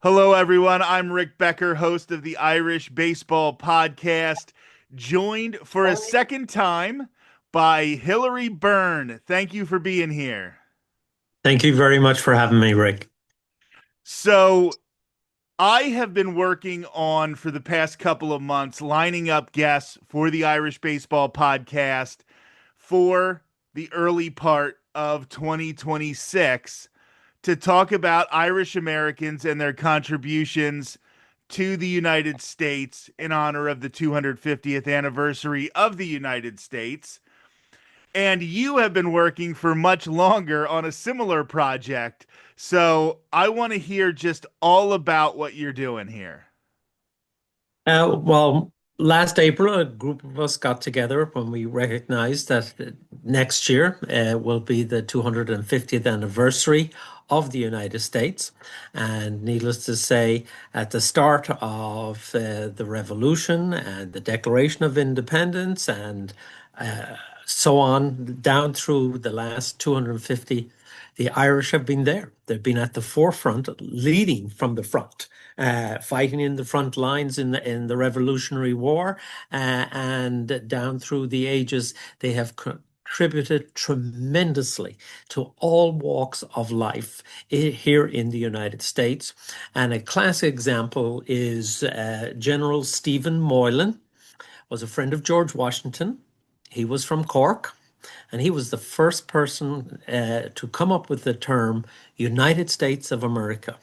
Hello, everyone. I'm Rick Becker, host of the Irish Baseball Podcast, joined for a second time by Hilary Beirne. Thank you for being here. Thank you very much for having me, Rick. So, I have been working on for the past couple of months, lining up guests for the Irish Baseball Podcast for the early part of 2026 to talk about Irish Americans and their contributions to the United States in honor of the 250th anniversary of the United States. And you have been working for much longer on a similar project. So I want to hear just all about what you're doing here. Well, last April, a group of us got together when we recognized that next year will be the 250th anniversary of the United States. And needless to say, at the start of the revolution and the Declaration of Independence and so on, down through the last 250, the Irish have been there. They've been at the forefront, leading from the front, fighting in the front lines in the Revolutionary War, and down through the ages, they have contributed tremendously to all walks of life here in the United States. And a classic example is General Stephen Moylan was a friend of George Washington. He was from Cork, and he was the first person to come up with the term United States of America.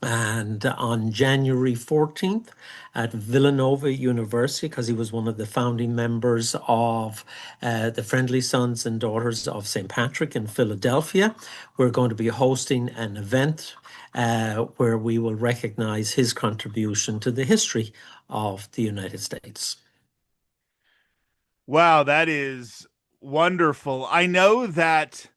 And on January 14th at Villanova University, because he was one of the founding members of the Friendly Sons and Daughters of St. Patrick in Philadelphia, we're going to be hosting an event where we will recognize his contribution to the history of the United States. Wow, that is wonderful. I know that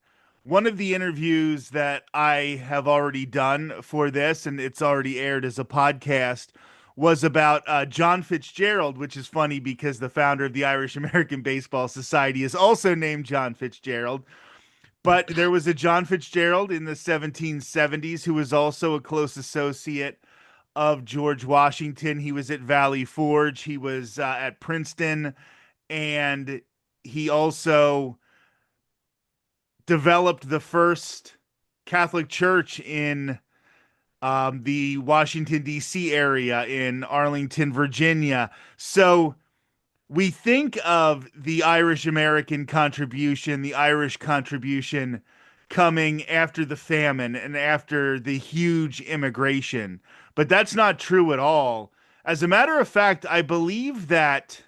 one of the interviews that I have already done for this, and it's already aired as a podcast, was about John Fitzgerald, which is funny because the founder of the Irish American Baseball Society is also named John Fitzgerald. But there was a John Fitzgerald in the 1770s who was also a close associate of George Washington. He was at Valley Forge, he was at Princeton, and he also developed the first Catholic church in the Washington, D.C. area in Arlington, Virginia. So we think of the Irish American contribution, the Irish contribution coming after the famine and after the huge immigration. But that's not true at all. As a matter of fact, I believe that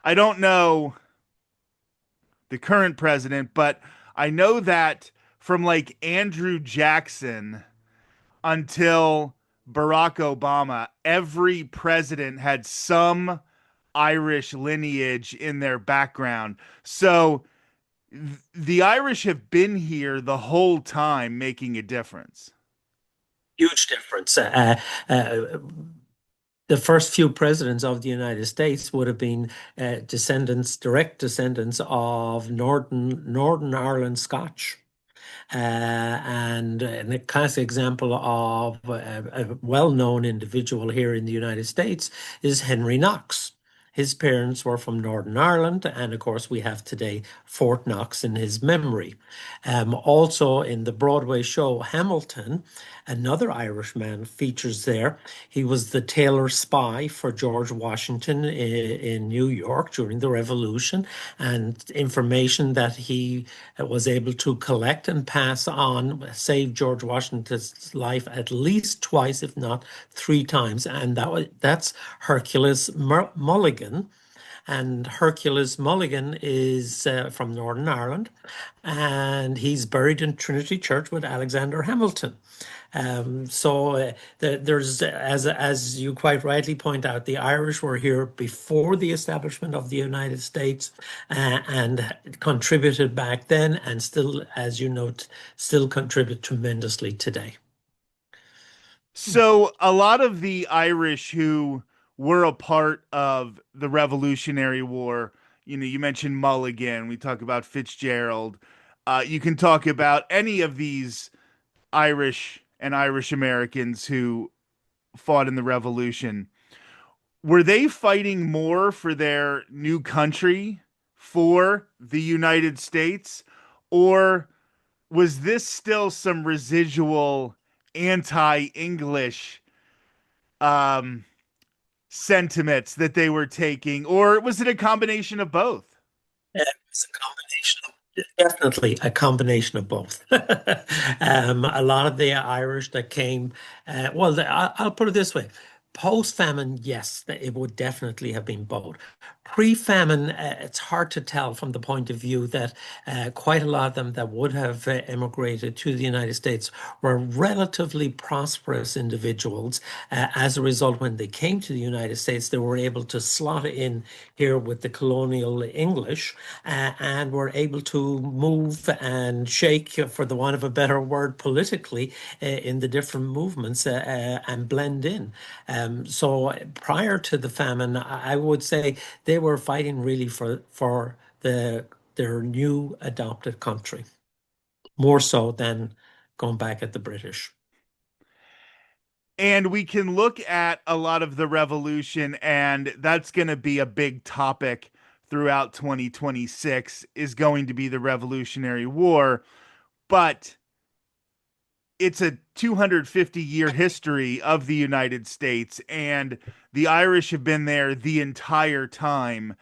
I don't know the current president, but I know that from like Andrew Jackson until Barack Obama, every president had some Irish lineage in their background. So the Irish have been here the whole time making a difference. Huge difference. The first few presidents of the United States would have been direct descendants of Northern Ireland Scotch. And a classic example of a well-known individual here in the United States is Henry Knox. His parents were from Northern Ireland, and of course, we have today Fort Knox in his memory. Also, in the Broadway show Hamilton, another Irishman features there. He was the tailor spy for George Washington in New York during the Revolution, and information that he was able to collect and pass on saved George Washington's life at least twice, if not three times. And that's Hercules Mulligan. And Hercules Mulligan is from Northern Ireland, and he's buried in Trinity Church with Alexander Hamilton. There's, as you quite rightly point out, the Irish were here before the establishment of the United States, and contributed back then, and still, as you note, still contribute tremendously today. So a lot of the Irish who were a part of the Revolutionary War, you mentioned Mulligan, we talk about Fitzgerald. You can talk about any of these Irish and Irish Americans who fought in the Revolution, were they fighting more for their new country, for the United States, or was this still some residual anti-English um, sentiments that they were taking, or was it a combination of both? It's a combination of, definitely a combination of both. A lot of the Irish that came, I'll put it this way. Post-famine, yes, it would definitely have been both. Pre-famine, it's hard to tell from the point of view that quite a lot of them that would have immigrated to the United States were relatively prosperous individuals. As a result, when they came to the United States, they were able to slot in here with the colonial English and were able to move and shake, for the want of a better word, politically in the different movements and blend in. So prior to the famine, I would say they were fighting really for their new adopted country, more so than going back at the British. And we can look at a lot of the revolution, and that's going to be a big topic throughout 2026 is going to be the Revolutionary War. But it's a 250-year history of the United States, and the Irish have been there the entire time.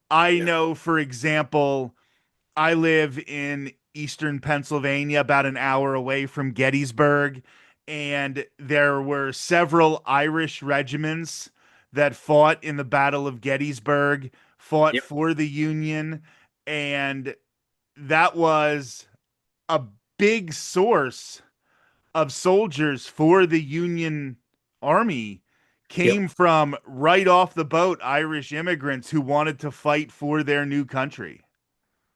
I Yeah. know, for example, I live in eastern Pennsylvania, about an hour away from Gettysburg, and there were several Irish regiments that fought in the Battle of Gettysburg, fought Yep. for the Union, and that was a big source of soldiers for the Union Army Yep. came from right off the boat Irish immigrants who wanted to fight for their new country.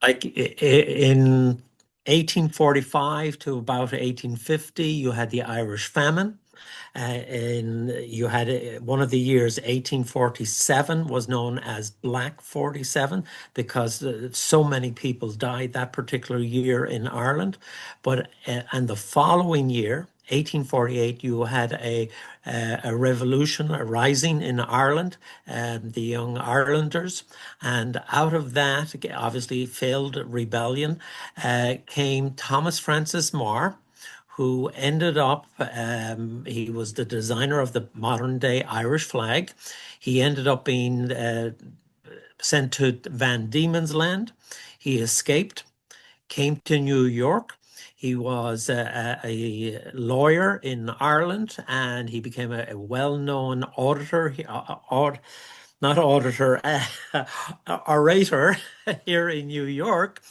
Like in 1845 to about 1850, you had the Irish famine. And you had one of the years, 1847, was known as Black 47 because so many people died that particular year in Ireland. But and the following year, 1848, you had a revolution, a rising in Ireland, the Young Irelanders. And out of that, obviously failed rebellion, came Thomas Francis Moore, who ended up, he was the designer of the modern day Irish flag. He ended up being sent to Van Diemen's Land. He escaped, came to New York. He was a lawyer in Ireland and he became a well-known auditor, not auditor, orator here in New York.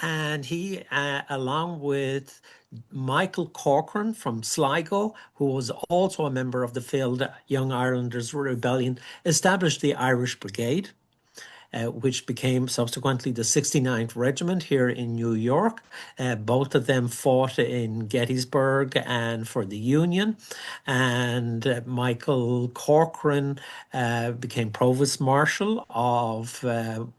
And he, along with Michael Corcoran from Sligo, who was also a member of the failed Young Irelanders Rebellion, established the Irish Brigade, which became subsequently the 69th Regiment here in New York. Both of them fought in Gettysburg and for the Union. And Michael Corcoran became Provost Marshal of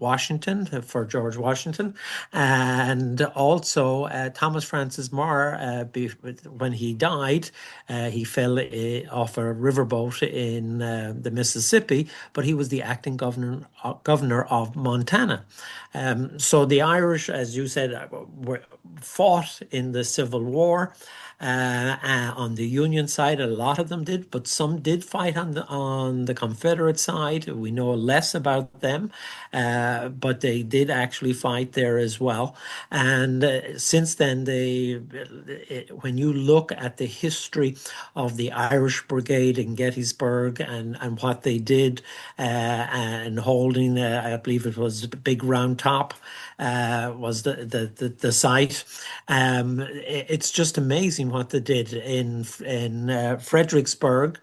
Washington for George Washington. And also Thomas Francis Moore, when he died, he fell off a riverboat in the Mississippi, but he was the acting governor of Montana. So the Irish, as you said, were fought in the Civil War. On the Union side, a lot of them did, but some did fight on the Confederate side. We know less about them, but they did actually fight there as well. And since then, when you look at the history of the Irish Brigade in Gettysburg and what they did and holding, I believe it was Big Round Top, was the site. It's just amazing what they did in Fredericksburg.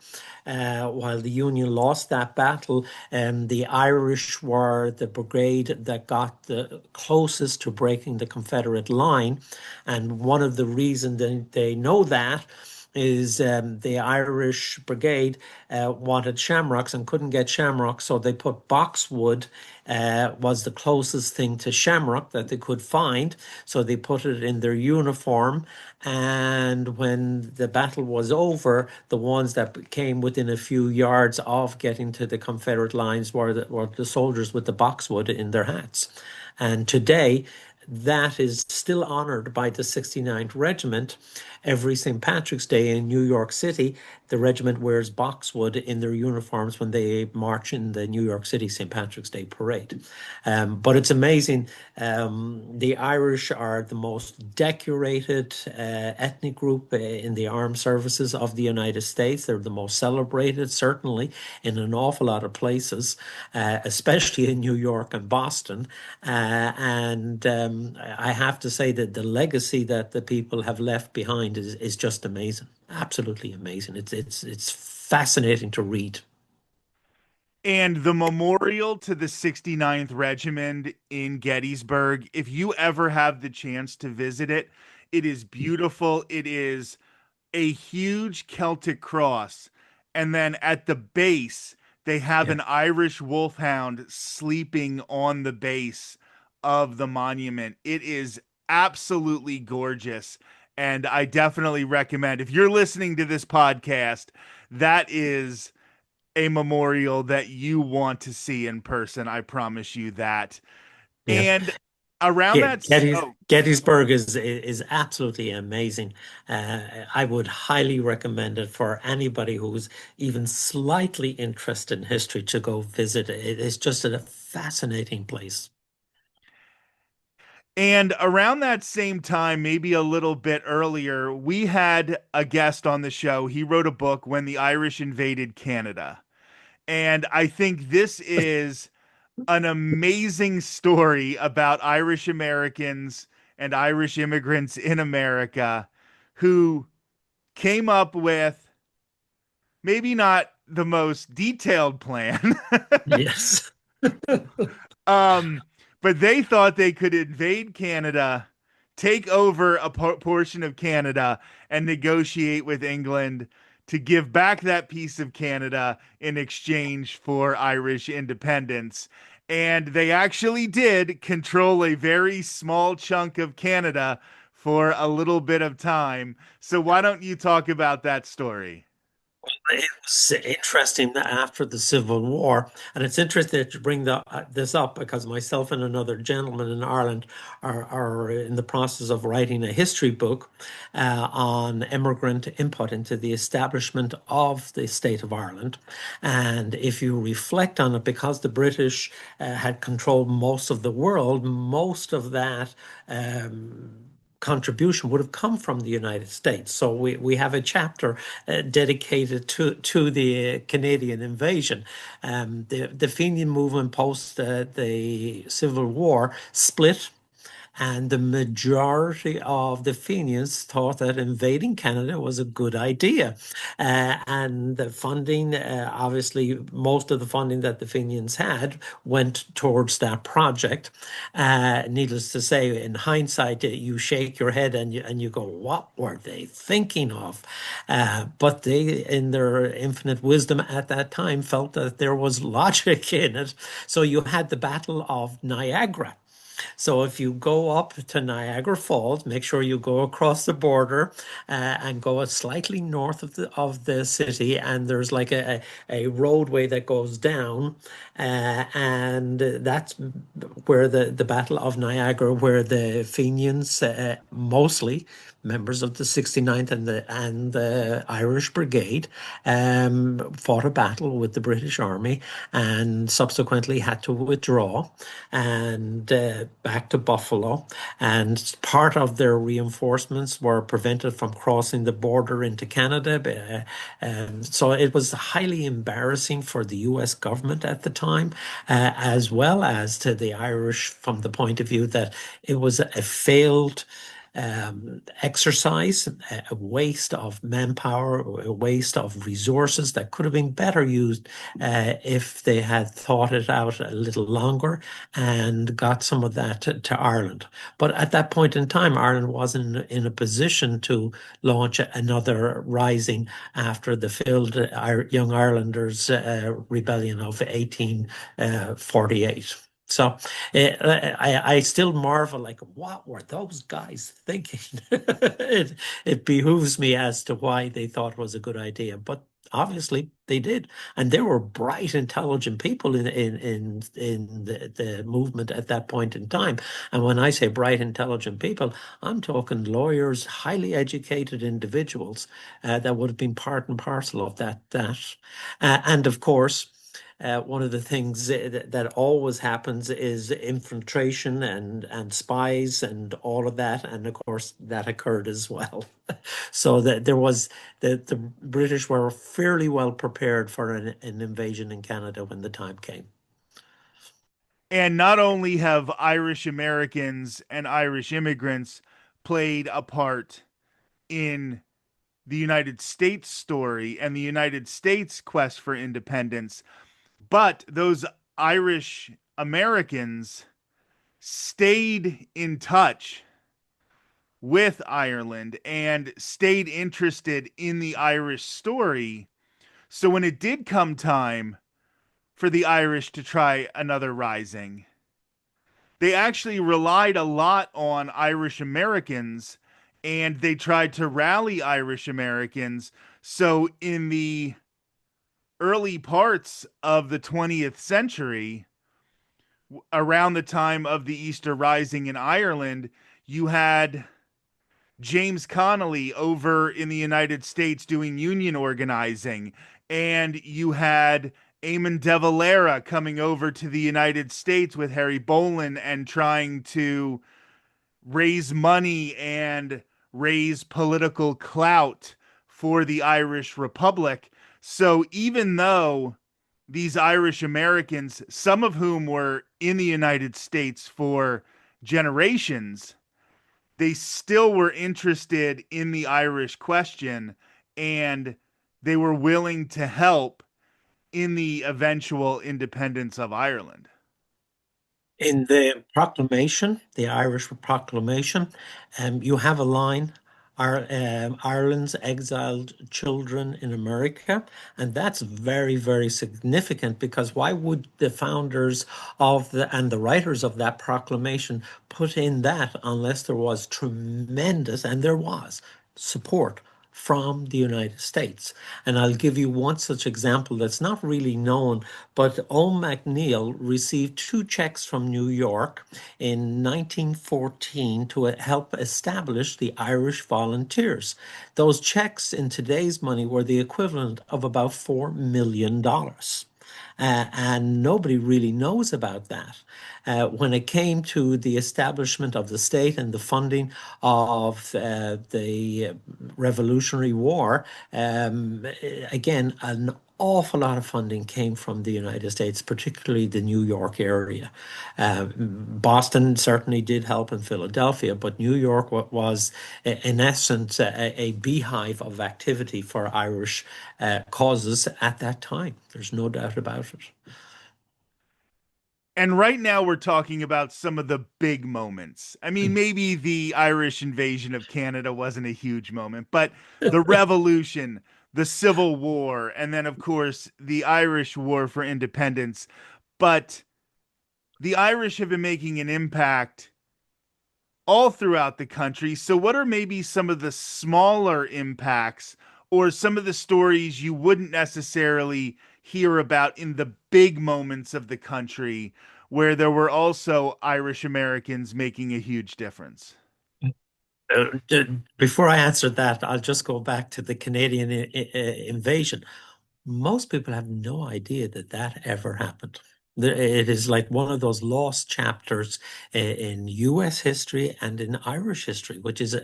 While the Union lost that battle, the Irish were the brigade that got the closest to breaking the Confederate line. And one of the reasons they know that is the Irish Brigade wanted shamrocks and couldn't get shamrocks, so they put boxwood was the closest thing to shamrock that they could find. So they put it in their uniform. And when the battle was over, the ones that came within a few yards of getting to the Confederate lines were the soldiers with the boxwood in their hats. And today, that is still honored by the 69th Regiment. Every St. Patrick's Day in New York City, the regiment wears boxwood in their uniforms when they march in the New York City St. Patrick's Day parade. But it's amazing. The Irish are the most decorated ethnic group in the armed services of the United States. They're the most celebrated, certainly, in an awful lot of places, especially in New York and Boston. And I have to say that the legacy that the people have left behind is just amazing, absolutely amazing. It's fascinating to read. And the memorial to the 69th Regiment in Gettysburg, if you ever have the chance to visit it, it is beautiful. It is a huge Celtic cross. And then at the base, they have Yeah, an Irish wolfhound sleeping on the base of the monument. It is absolutely gorgeous. And I definitely recommend, if you're listening to this podcast, that is a memorial that you want to see in person. I promise you that. yeah. And around oh, Gettysburg is absolutely amazing. I would highly recommend it for anybody who's even slightly interested in history to go visit. It is just a fascinating place. and around that same time, maybe a little bit earlier, we had a guest on the show. He wrote a book, When the Irish Invaded Canada. And I think this is an amazing story about Irish Americans and Irish immigrants in America who came up with maybe not the most detailed plan. Yes. um, but they thought they could invade Canada, take over a portion of Canada, and negotiate with England to give back that piece of Canada in exchange for Irish independence. And they actually did control a very small chunk of Canada for a little bit of time. So, why don't you talk about that story? It was interesting that after the Civil War, and it's interesting that you bring this up because myself and another gentleman in Ireland are in the process of writing a history book on immigrant input into the establishment of the state of Ireland. And if you reflect on it, because the British had controlled most of the world, most of that contribution would have come from the United States. So we have a chapter dedicated to the Canadian invasion. The Fenian movement post the Civil War split, and the majority of the Fenians thought that invading Canada was a good idea. And the funding, obviously, most of the funding that the Fenians had went towards that project. Needless to say, in hindsight, you shake your head and you go, what were they thinking of? But they, in their infinite wisdom at that time, felt that there was logic in it. So you had the Battle of Niagara. So if you go up to Niagara Falls, make sure you go across the border and go slightly north of the city, and there's like a roadway that goes down, and that's where the Battle of Niagara, where the Fenians, mostly members of the 69th and the Irish Brigade, fought a battle with the British Army and subsequently had to withdraw and back to Buffalo. And part of their reinforcements were prevented from crossing the border into Canada. So it was highly embarrassing for the US government at the time, as well as to the Irish from the point of view that it was a failed exercise, a waste of manpower, a waste of resources that could have been better used if they had thought it out a little longer and got some of that to Ireland. But at that point in time, Ireland wasn't in a position to launch another rising after the failed Young Irelanders rebellion of 1848. So I still marvel, like, what were those guys thinking? It behooves me as to why they thought it was a good idea, but obviously they did, and they were bright, intelligent people in the movement at that point in time. And when I say bright, intelligent people, I'm talking lawyers, highly educated individuals that would have been part and parcel of and of course. One of the things that always happens is infiltration and spies and all of that, and of course that occurred as well. So that there was the British were fairly well prepared for an invasion in Canada when the time came. And not only have Irish Americans and Irish immigrants played a part in the United States story and the United States quest for independence, but those Irish Americans stayed in touch with Ireland and stayed interested in the Irish story. So when it did come time for the Irish to try another rising, they actually relied a lot on Irish Americans and they tried to rally Irish Americans. So in the early parts of the 20th century, around the time of the Easter Rising in Ireland, you had James Connolly over in the United States doing union organizing, and you had Eamon de Valera coming over to the United States with Harry Boland and trying to raise money and raise political clout for the Irish Republic. So even though these Irish Americans, some of whom were in the United States for generations, they still were interested in the Irish question and they were willing to help in the eventual independence of Ireland. In the proclamation, the Irish Proclamation, you have a line, Ireland's exiled children in America. And that's very, very significant because why would the founders and the writers of that proclamation put in that unless there was tremendous, and there was, support from the United States? And I'll give you one such example that's not really known, but Owen MacNeill received two checks from New York in 1914 to help establish the Irish Volunteers. Those checks in today's money were the equivalent of about $4 million. And nobody really knows about that. When it came to the establishment of the state and the funding of the Revolutionary War, again, an awful lot of funding came from the United States, particularly the New York area. Boston certainly did help in Philadelphia, but New York was, in essence, a beehive of activity for Irish causes at that time. There's no doubt about it. And right now we're talking about some of the big moments. I mean, maybe the Irish invasion of Canada wasn't a huge moment, but the Revolution, the Civil War, and then, of course, the Irish War for Independence. But the Irish have been making an impact all throughout the country. So, what are maybe some of the smaller impacts or some of the stories you wouldn't necessarily hear about in the big moments of the country where there were also Irish Americans making a huge difference? Before I answer that, I'll just go back to the Canadian invasion. Most people have no idea that that ever happened. It is like one of those lost chapters in US history and in Irish history, which is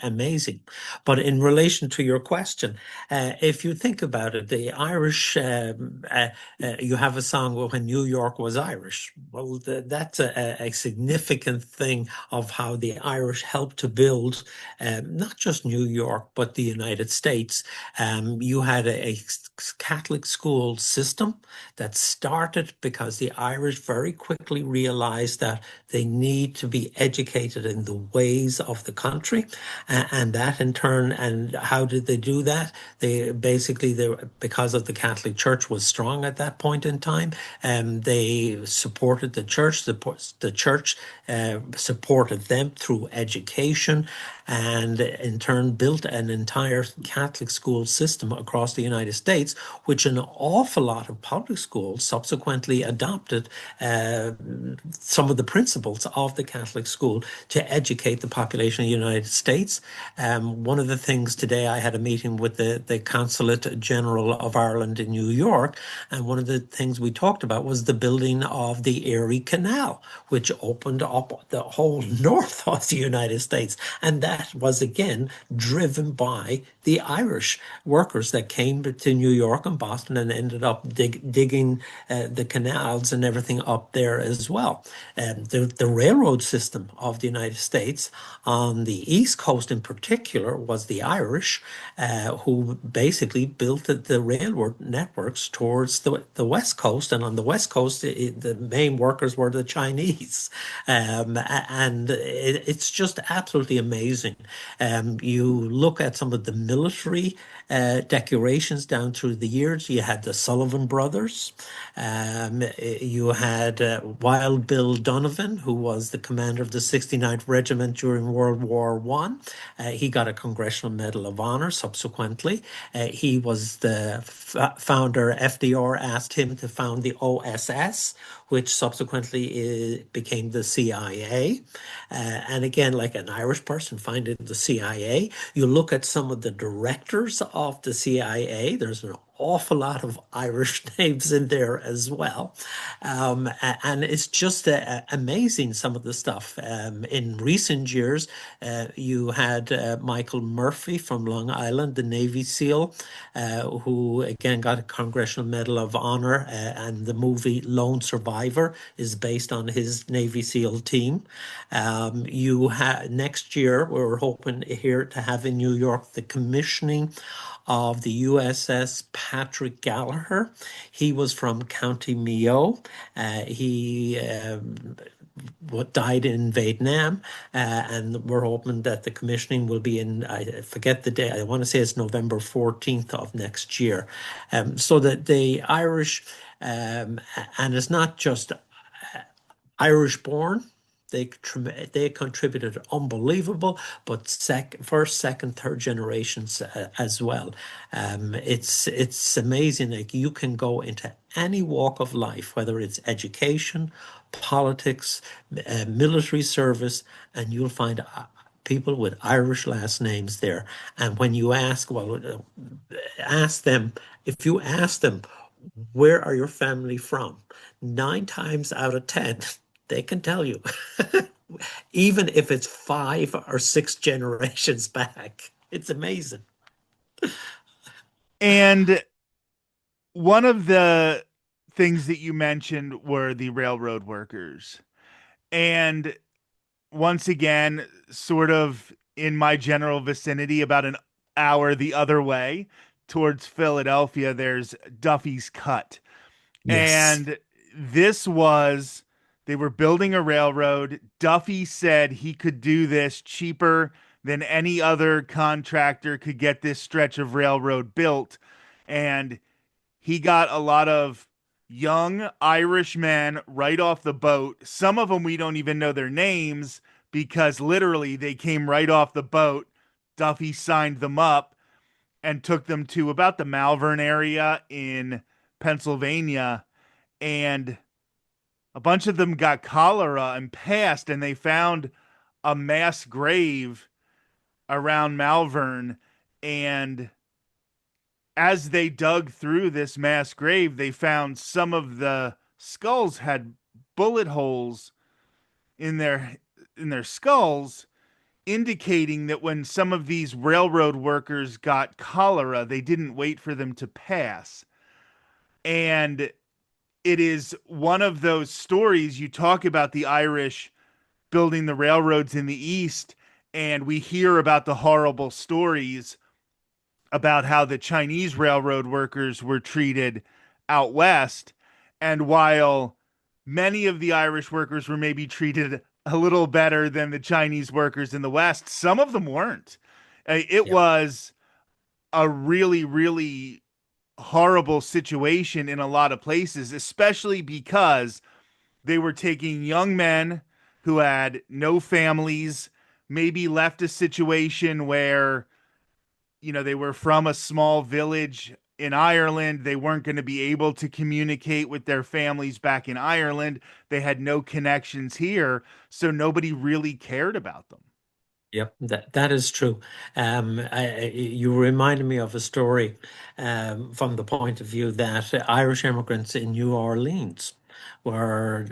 amazing. But in relation to your question, if you think about it, the Irish, you have a song when New York was Irish. Well, that's a significant thing of how the Irish helped to build not just New York, but the United States. You had a Catholic school system that started because the Irish very quickly realized that they need to be educated in the ways of the country. And that in turn, and how did they do that? They basically, because of the Catholic Church was strong at that point in time, they supported the church. The church supported them through education and in turn built an entire Catholic school system across the United States, which an awful lot of public schools subsequently adopted uh, some of the principles of the Catholic school to educate the population of the United States. One of the things today, I had a meeting with the Consulate General of Ireland in New York, and one of the things we talked about was the building of the Erie Canal, which opened up the whole north of the United States. And that was again driven by the Irish workers that came to New York and Boston and ended up digging the canals and everything up there as well. The railroad system of the United States on the East Coast in particular was the Irish who basically built the railroad networks towards the West Coast. And on the West Coast, the main workers were the Chinese. And it's just absolutely amazing. You look at some of the military decorations down through the years. You had the Sullivan brothers. You had Wild Bill Donovan, who was the commander of the 69th Regiment during World War One. He got a Congressional Medal of Honor subsequently. He was the founder. FDR asked him to found the OSS, which subsequently became the CIA. And again, like an Irish person finding the CIA, you look at some of the directors of the CIA, there's an awful lot of Irish names in there as well. And it's just amazing, some of the stuff. In recent years, you had Michael Murphy from Long Island, the Navy SEAL, who again got a Congressional Medal of Honor, and the movie Lone Survivor is based on his Navy SEAL team. You have next year, we're hoping here to have in New York the commissioning of the USS Patrick Gallagher. He was from County Mayo. He what died in Vietnam, and we're hoping that the commissioning will be in, I forget the day, I want to say it's November 14th of next year. So that the Irish, and it's not just Irish born. They contributed unbelievable, but first, second, third generations as well. It's amazing. Like you can go into any walk of life, whether it's education, politics, military service, and you'll find people with Irish last names there. And when you ask, well, ask them, if you ask them, where are your family from? 9 times out of 10, they can tell you, even if it's 5 or 6 generations back. It's amazing. And one of the things that you mentioned were the railroad workers. And once again, sort of in my general vicinity, about an hour the other way towards Philadelphia, there's Duffy's Cut. Yes. And this was, they were building a railroad. Duffy said he could do this cheaper than any other contractor could get this stretch of railroad built. And he got a lot of young Irish men right off the boat. Some of them we don't even know their names because literally they came right off the boat. Duffy signed them up and took them to about the Malvern area in Pennsylvania. And a bunch of them got cholera and passed, and they found a mass grave around Malvern. And as they dug through this mass grave, they found some of the skulls had bullet holes in their skulls, indicating that when some of these railroad workers got cholera, they didn't wait for them to pass. And it is one of those stories. You talk about the Irish building the railroads in the East, and we hear about the horrible stories about how the Chinese railroad workers were treated out west. And while many of the Irish workers were maybe treated a little better than the Chinese workers in the West, some of them weren't. It Yeah. was a really, really horrible situation in a lot of places, especially because they were taking young men who had no families, maybe left a situation where, they were from a small village in Ireland. They weren't going to be able to communicate with their families back in Ireland. They had no connections here. So nobody really cared about them. Yep, that is true. You reminded me of a story from the point of view that Irish immigrants in New Orleans were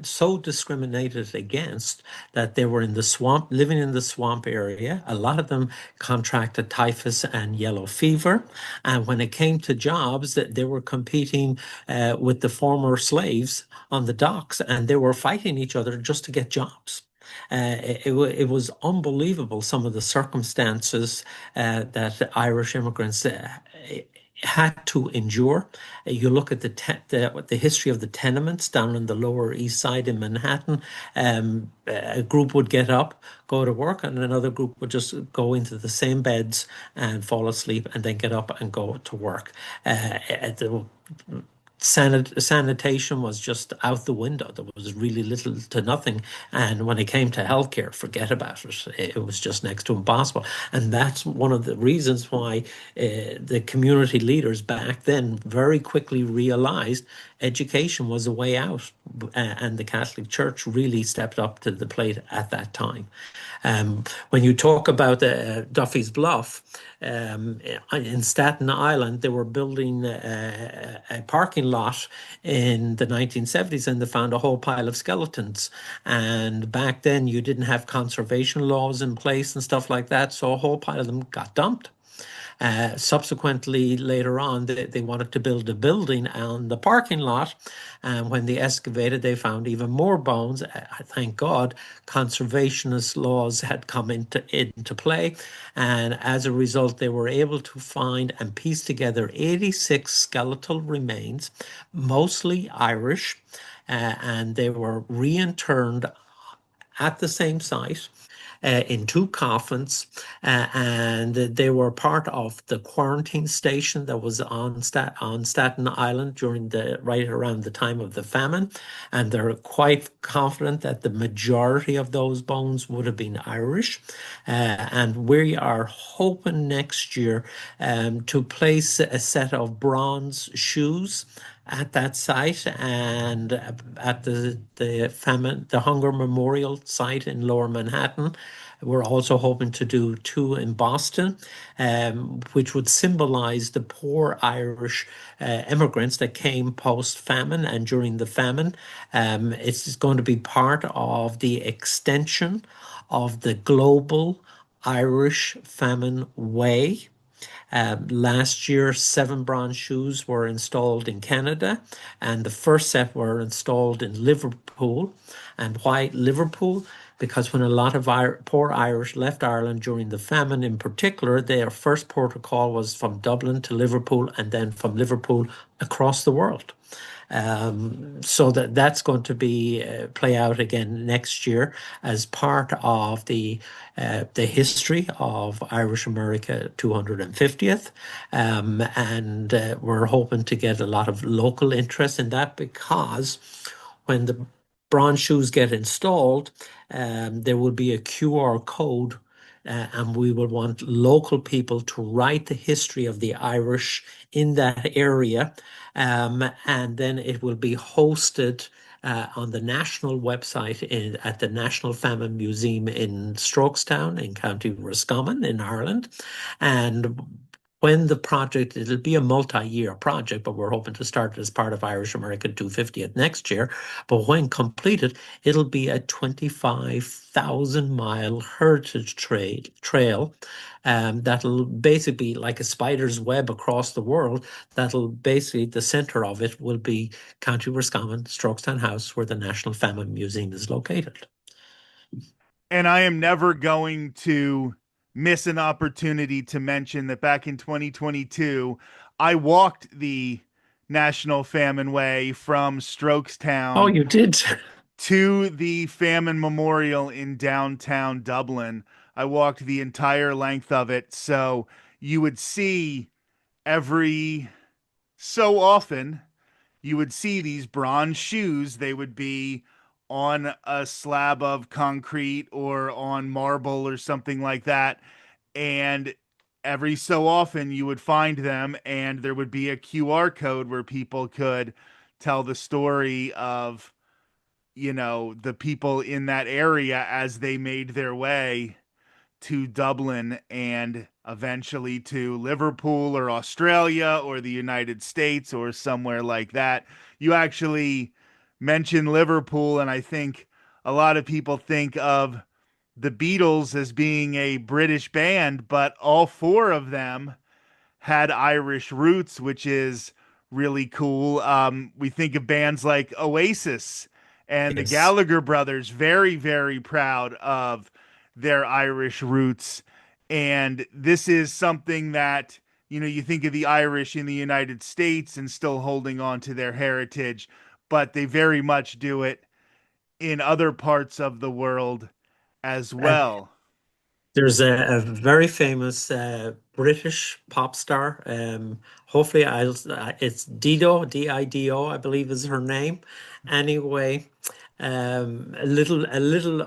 so discriminated against that they were in the swamp, living in the swamp area. A lot of them contracted typhus and yellow fever, and when it came to jobs, that they were competing with the former slaves on the docks, and they were fighting each other just to get jobs. It was unbelievable some of the circumstances that Irish immigrants had to endure. You look at the history of the tenements down on the Lower East Side in Manhattan. A group would get up, go to work, and another group would just go into the same beds and fall asleep, and then get up and go to work. The sanitation was just out the window. There was really little to nothing. And when it came to healthcare, forget about it. It was just next to impossible. And that's one of the reasons why the community leaders back then very quickly realized education was a way out. And the Catholic Church really stepped up to the plate at that time. When you talk about Duffy's Bluff, in Staten Island, they were building a parking lot in the 1970s, and they found a whole pile of skeletons. And back then, you didn't have conservation laws in place and stuff like that, so a whole pile of them got dumped. Subsequently, later on, they wanted to build a building on the parking lot. And when they excavated, they found even more bones. Thank God, conservationist laws had come into play. And as a result, they were able to find and piece together 86 skeletal remains, mostly Irish, and they were reinterred at the same site in two coffins, and they were part of the quarantine station that was on Staten Island during the right around the time of the famine. And they're quite confident that the majority of those bones would have been Irish. And we are hoping next year to place a set of bronze shoes at that site, and at the hunger memorial site in Lower Manhattan. We're also hoping to do two in Boston, which would symbolize the poor Irish immigrants that came post-famine and during the famine. It's going to be part of the extension of the global Irish Famine Way. Last year, 7 bronze shoes were installed in Canada, and the first set were installed in Liverpool. And why Liverpool? Because when a lot of poor Irish left Ireland during the famine in particular, their first protocol was from Dublin to Liverpool, and then from Liverpool across the world. So that's going to be play out again next year as part of the history of Irish America 250th, and we're hoping to get a lot of local interest in that, because when the bronze shoes get installed, there will be a QR code, and we will want local people to write the history of the Irish in that area, and then it will be hosted on the national website at the National Famine Museum in Strokestown in County Roscommon in Ireland. And when the project, it'll be a multi-year project, but we're hoping to start it as part of Irish American 250th next year. But when completed, it'll be a 25,000-mile heritage trail that'll basically be like a spider's web across the world. That'll basically, the center of it will be County Roscommon, Strokestown House, where the National Famine Museum is located. And I am never going to miss an opportunity to mention that back in 2022, I walked the National Famine Way from Oh, Strokestown you did? to the Famine Memorial in downtown Dublin. I walked the entire length of it. So you would see every so often, you would see these bronze shoes. They would be on a slab of concrete or on marble or something like that. And every so often, you would find them, and there would be a QR code where people could tell the story of, the people in that area as they made their way to Dublin and eventually to Liverpool or Australia or the United States or somewhere like that. You actually mentioned Liverpool, and I think a lot of people think of the Beatles as being a British band, but all four of them had Irish roots, which is really cool. We think of bands like Oasis and the Yes. Gallagher brothers, very, very proud of their Irish roots. And this is something that, you think of the Irish in the United States and still holding on to their heritage, but they very much do it in other parts of the world as Uh, well. There's a very famous British pop star. Hopefully, it's Dido, Dido, I believe is her name. Anyway, a little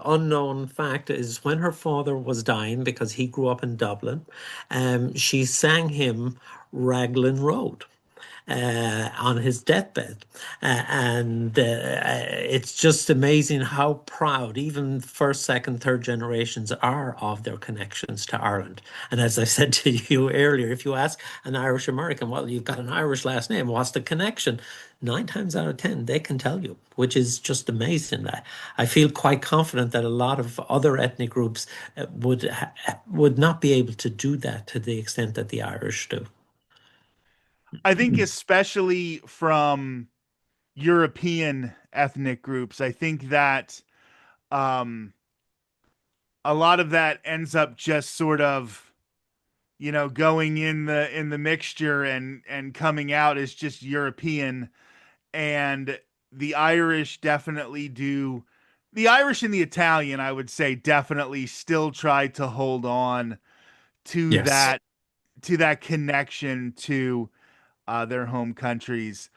unknown fact is when her father was dying because he grew up in Dublin, she sang him Raglan Road on his deathbed. And it's just amazing how proud even first, second, third generations are of their connections to Ireland. And as I said to you earlier, if you ask an Irish American, well, you've got an Irish last name, what's the connection? 9 times out of 10, they can tell you, which is just amazing. I feel quite confident that a lot of other ethnic groups would not be able to do that to the extent that the Irish do. I think, especially from European ethnic groups. I think that um, a lot of that ends up just sort of, going in the mixture and coming out as just European. And the Irish definitely do. The Irish and the Italian, I would say, definitely still try to hold on to Yes. that connection to their home countries.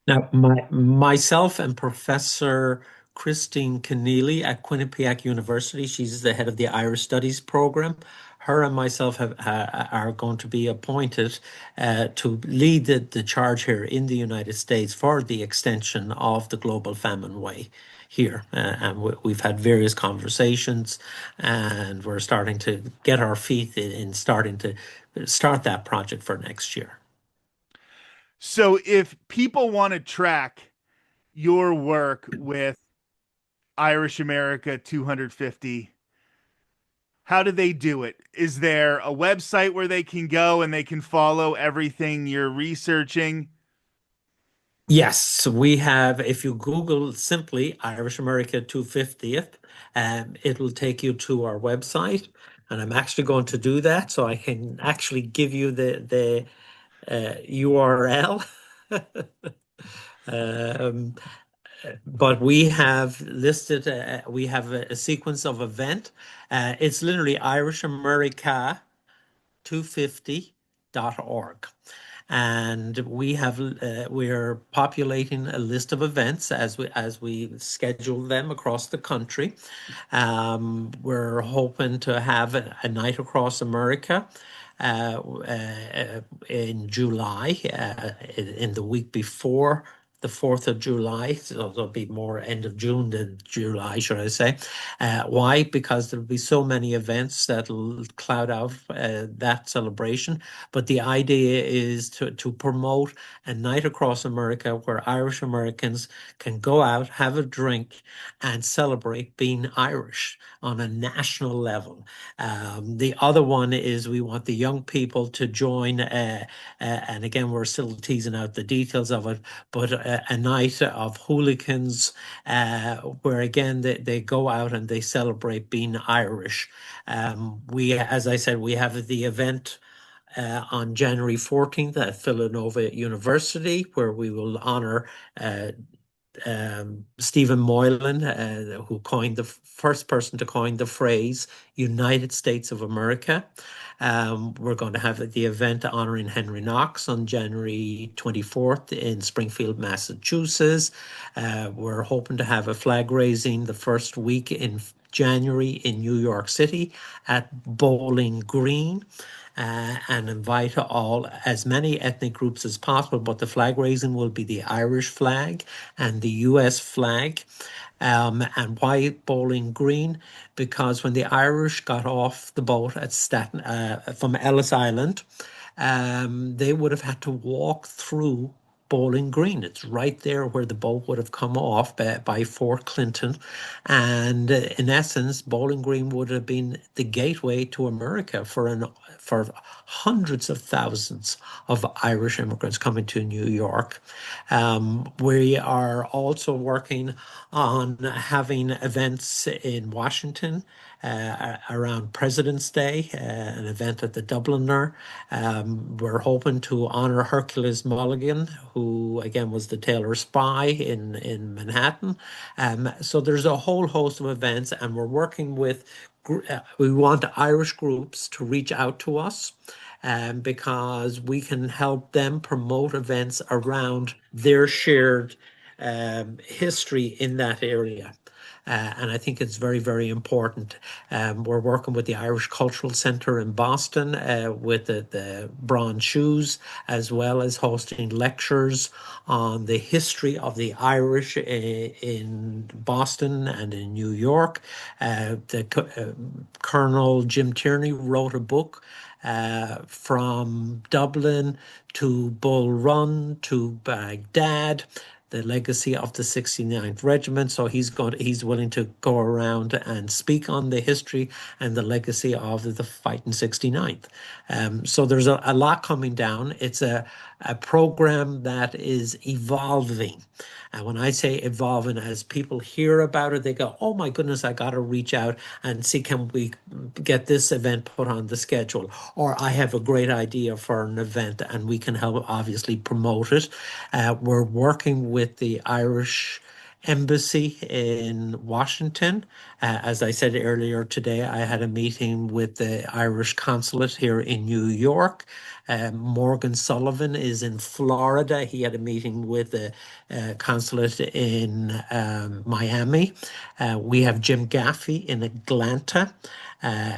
Now, myself and Professor Christine Keneally at Quinnipiac University, she's the head of the Irish Studies program. Her and myself are going to be appointed to lead the charge here in the United States for the extension of the Global Famine Way here. And we've had various conversations, and we're starting to get our feet in starting to start that project for next year. So if people want to track your work with Irish America 250, how do they do it? Is there a website where they can go and they can follow everything you're researching? Yes, we have. If you Google simply Irish America 250th, it'll take you to our website. And I'm actually going to do that so I can actually give you the URL. Um, but we have listed, we have a sequence of event. It's literally Irish America 250.org. And we're populating a list of events as we schedule them across the country. We're hoping to have a night across America in July, in the week before the 4th of July. So it'll be more end of June than July, should I say. Why? Because there'll be so many events that'll cloud out that celebration. But the idea is to promote a night across America where Irish Americans can go out, have a drink, and celebrate being Irish on a national level. The other one is we want the young people to join, and again, we're still teasing out the details of it, but a night of hooligans where again they go out and they celebrate being Irish. As I said, we have the event on January 14th at Villanova University, where we will honor uh, Stephen Moylan, who coined the first person to coin the phrase United States of America. We're going to have the event honoring Henry Knox on January 24th in Springfield, Massachusetts. We're hoping to have a flag raising the first week in January in New York City at Bowling Green. And invite all as many ethnic groups as possible. But the flag raising will be the Irish flag and the US flag. And why Bowling Green? Because when the Irish got off the boat at Staten from Ellis Island, they would have had to walk through Bowling Green. It's right there where the boat would have come off by Fort Clinton. And in essence, Bowling Green would have been the gateway to America for hundreds of thousands of Irish immigrants coming to New York. We are also working on having events in Washington around President's Day, an event at the Dubliner. We're hoping to honor Hercules Mulligan, who again was the Taylor spy in Manhattan. So there's a whole host of events, and we're working with. We want Irish groups to reach out to us because we can help them promote events around their shared history in that area. And I think it's very, very important. We're working with the Irish Cultural Centre in Boston with the Bronze Shoes, as well as hosting lectures on the history of the Irish in Boston and in New York. Colonel Jim Tierney wrote a book from Dublin to Bull Run to Baghdad, the legacy of the 69th Regiment. So he's willing to go around and speak on the history and the legacy of the fighting 69th. So there's a lot coming down. It's a program that is evolving. And when I say evolving, as people hear about it, they go, oh my goodness, I got to reach out and see, can we get this event put on the schedule? Or I have a great idea for an event and we can help obviously promote it. We're working with the Irish Embassy in Washington. As I said earlier today, I had a meeting with the Irish Consulate here in New York. Morgan Sullivan is in Florida. He had a meeting with the consulate in Miami. We have Jim Gaffey in Atlanta.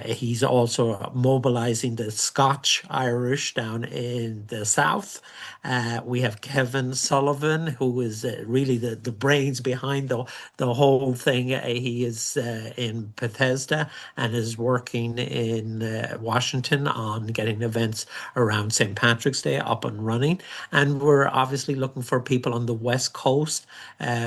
He's also mobilizing the Scotch Irish down in the south. We have Kevin Sullivan, who is really the brains behind the whole thing. He is in Bethesda and is working in Washington on getting events around St. Patrick's Day up and running. And we're obviously looking for people on the West Coast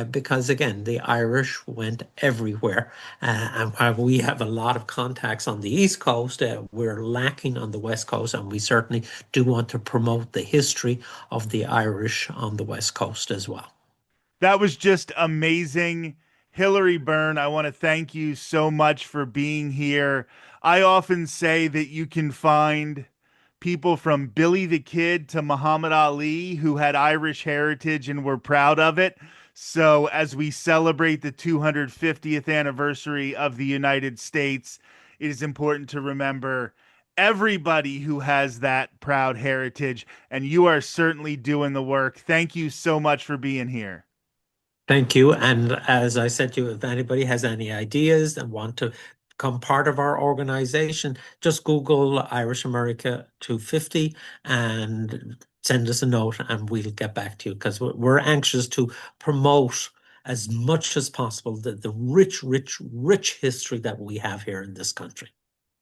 because, again, the Irish went everywhere. And while we have a lot of contacts on the East Coast, we're lacking on the West Coast, and we certainly do want to promote the history of the Irish on the West Coast as well. That was just amazing. Hilary Beirne, I want to thank you so much for being here. I often say that you can find people from Billy the Kid to Muhammad Ali who had Irish heritage and were proud of it. So, as we celebrate the 250th anniversary of the United States, it is important to remember everybody who has that proud heritage, and you are certainly doing the work. Thank you so much for being here. Thank you. And as I said to you, if anybody has any ideas and want to become part of our organization, just Google Irish America 250 and send us a note and we'll get back to you because we're anxious to promote as much as possible the rich, rich, rich history that we have here in this country.